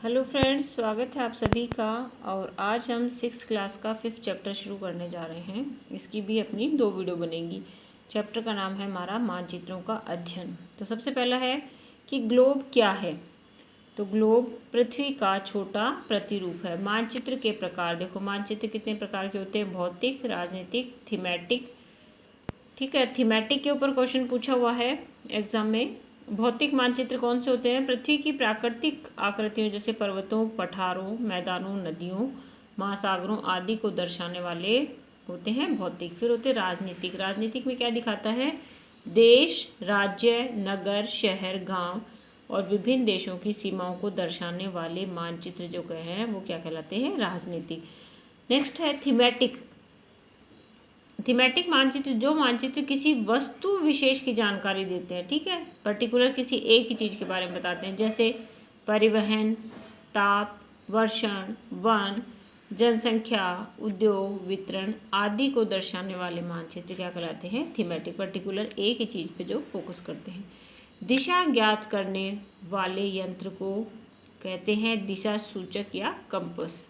Hello friends, स्वागत है आप सभी का। और आज हम 6th क्लास का 5th चैप्टर शुरू करने जा रहे हैं। इसकी भी अपनी 2 वीडियो बनेगी। चैप्टर का नाम है हमारा मानचित्रों का अध्ययन। तो सबसे पहला है कि ग्लोब क्या है। तो ग्लोब पृथ्वी का छोटा प्रतिरूप है। मानचित्र के प्रकार देखो, मानचित्र कितने प्रकार के होते हैं? भौतिक, राजनीतिक, थीमेटिक। ठीक है, थीमेटिक के ऊपर क्वेश्चन पूछा हुआ है एग्जाम में। भौतिक मानचित्र कौन से होते हैं? पृथ्वी की प्राकृतिक आकृतियों जैसे पर्वतों, पठारों, मैदानों, नदियों, महासागरों आदि को दर्शाने वाले होते हैं भौतिक। फिर होते हैं राजनीतिक। राजनीतिक में क्या दिखाता है? देश, राज्य, नगर, शहर, गांव और विभिन्न देशों की सीमाओं को दर्शाने वाले मानचित्र जो कहे हैं वो क्या कहलाते हैं? राजनीतिक। नेक्स्ट है थीमेटिक। थीमेटिक मानचित्र, जो मानचित्र किसी वस्तु विशेष की जानकारी देते हैं। ठीक है, पर्टिकुलर किसी एक ही चीज़ के बारे में बताते हैं, जैसे परिवहन, ताप, वर्षण, वन, जनसंख्या, उद्योग, वितरण आदि को दर्शाने वाले मानचित्र क्या कहलाते हैं? थीमेटिक। पर्टिकुलर एक ही चीज़ पे जो फोकस करते हैं। दिशा ज्ञात करने वाले यंत्र को कहते हैं दिशा सूचक या कंपस।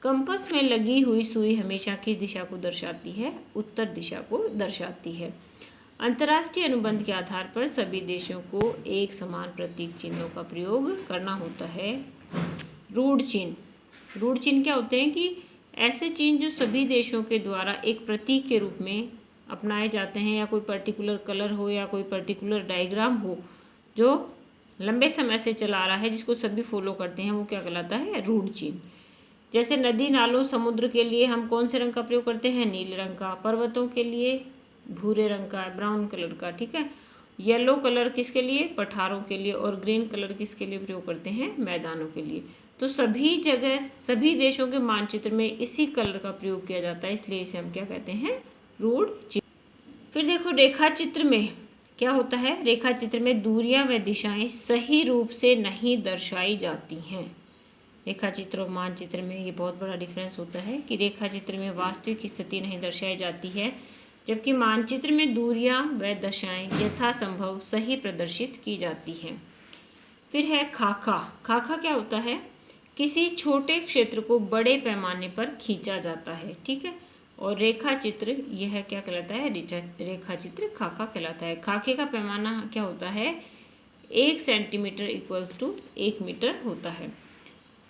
कंपस में लगी हुई सुई हमेशा किस दिशा को दर्शाती है? उत्तर दिशा को दर्शाती है। अंतर्राष्ट्रीय अनुबंध के आधार पर सभी देशों को एक समान प्रतीक चिन्हों का प्रयोग करना होता है। रूढ़ चिन्ह। रूढ़ चिन्ह क्या होते हैं? कि ऐसे चिन्ह जो सभी देशों के द्वारा एक प्रतीक के रूप में अपनाए जाते हैं, या कोई पर्टिकुलर कलर हो या कोई पर्टिकुलर डायग्राम हो जो लंबे समय से चला रहा है, जिसको सभी फॉलो करते हैं, वो क्या कहलाता है? रूढ़ चिन्ह। जैसे नदी, नालों, समुद्र के लिए हम कौन से रंग का प्रयोग करते हैं? नीले रंग का। पर्वतों के लिए भूरे रंग का, ब्राउन कलर का। ठीक है, येलो कलर किसके लिए? पठारों के लिए। और ग्रीन कलर किसके लिए प्रयोग करते हैं? मैदानों के लिए। तो सभी जगह सभी देशों के मानचित्र में इसी कलर का प्रयोग किया जाता है, इसलिए इसे हम क्या कहते हैं? रूढ़ चिन्ह। फिर देखो रेखा चित्र में क्या होता है? रेखा चित्र में दूरियां व दिशाएं सही रूप से नहीं दर्शाई जाती हैं। रेखा चित्र और मानचित्र में ये बहुत बड़ा डिफरेंस होता है कि रेखा चित्र में वास्तविक स्थिति नहीं दर्शाई जाती है, जबकि मानचित्र में दूरियां व दशाएं यथासंभव सही प्रदर्शित की जाती हैं। फिर है खाका। खाका क्या होता है? किसी छोटे क्षेत्र को बड़े पैमाने पर खींचा जाता है। ठीक है, और रेखा चित्र यह क्या कहलाता है? रेखा चित्र खाका कहलाता है। खाके का पैमाना क्या होता है? 1 सेंटीमीटर इक्वल्स टू 1 मीटर होता है।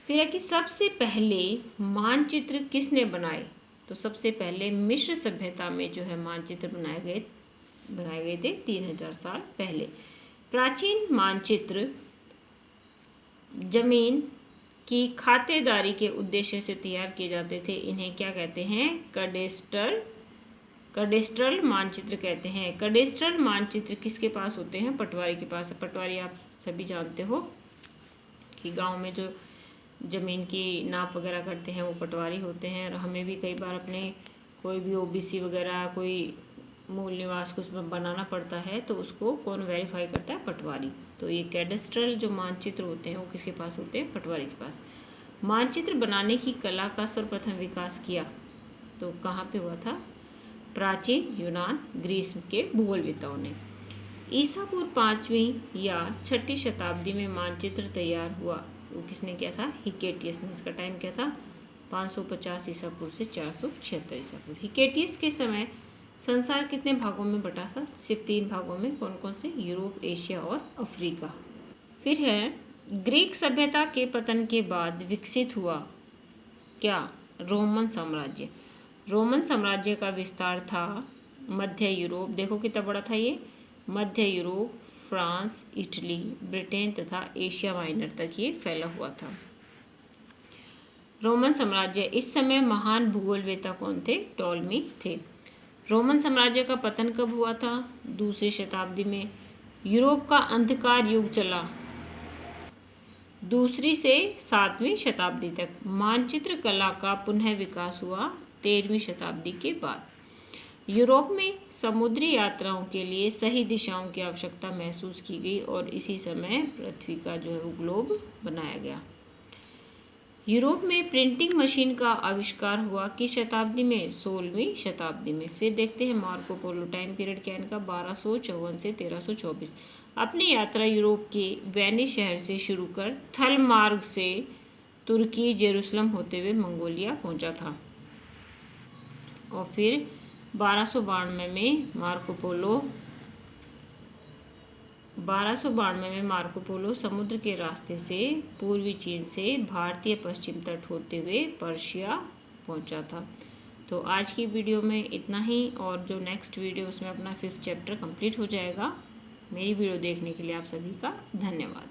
फिर है कि सबसे पहले मानचित्र किसने बनाए? तो सबसे पहले मिस्र सभ्यता में जो है मानचित्र बनाए गए थे 3000 साल पहले। प्राचीन मानचित्र जमीन की खातेदारी के उद्देश्य से तैयार किए जाते थे। इन्हें क्या कहते हैं? कडेस्ट्रल मानचित्र कहते हैं। कडेस्ट्रल मानचित्र किसके पास होते हैं? पटवारी के पास। पटवारी आप सभी जानते हो कि गांव में जो ज़मीन की नाप वगैरह करते हैं वो पटवारी होते हैं। और हमें भी कई बार अपने कोई भी ओबीसी वगैरह कोई मूल निवास कुछ बनाना पड़ता है, तो उसको कौन वेरीफाई करता है? पटवारी। तो ये कैडेस्ट्रल जो मानचित्र होते हैं वो किसके पास होते हैं? पटवारी के पास। मानचित्र बनाने की कला का सर्वप्रथम विकास किया तो कहाँ पे हुआ था? प्राचीन यूनान, ग्रीस के भूगोलवेत्ताओं ने। ईसा पूर्व 5वीं या 6ठी शताब्दी में मानचित्र तैयार हुआ। वो किसने किया था? हिकेटियस ने। इसका टाइम क्या था? 550 ईसा पूर्व से 476 ईसा पूर्व। हिकेटियस के समय संसार कितने भागों में बटा था? सिर्फ 3 भागों में। कौन कौन से? यूरोप, एशिया और अफ्रीका। फिर है ग्रीक सभ्यता के पतन के बाद विकसित हुआ क्या? रोमन साम्राज्य। रोमन साम्राज्य का विस्तार था मध्य यूरोप। देखो कितना बड़ा था ये। मध्य यूरोप, फ्रांस, इटली, ब्रिटेन तथा एशिया माइनर तक ये फैला हुआ था रोमन साम्राज्य। इस समय महान भूगोलवेत्ता कौन थे? टॉलमी थे। रोमन साम्राज्य का पतन कब हुआ था? 2री शताब्दी में। यूरोप का अंधकार युग चला 2री से 7वीं शताब्दी तक। मानचित्र कला का पुनः विकास हुआ 13वीं शताब्दी के बाद। यूरोप में समुद्री यात्राओं के लिए सही दिशाओं की आवश्यकता महसूस की गई और इसी समय पृथ्वी का जो है वो ग्लोब बनाया गया। यूरोप में प्रिंटिंग मशीन का आविष्कार हुआ किस शताब्दी में? 16वीं शताब्दी में। फिर देखते हैं मार्को पोलो। टाइम पीरियड क्या इनका? 1254 से 1324। अपनी यात्रा यूरोप के वेनिस शहर से शुरू कर थल मार्ग से तुर्की जेरूसलम होते हुए मंगोलिया पहुंचा था। और फिर 1292 में मार्को पोलो समुद्र के रास्ते से पूर्वी चीन से भारतीय पश्चिम तट होते हुए पर्शिया पहुंचा था। तो आज की वीडियो में इतना ही, और जो नेक्स्ट वीडियो उसमें अपना 5th चैप्टर कंप्लीट हो जाएगा। मेरी वीडियो देखने के लिए आप सभी का धन्यवाद।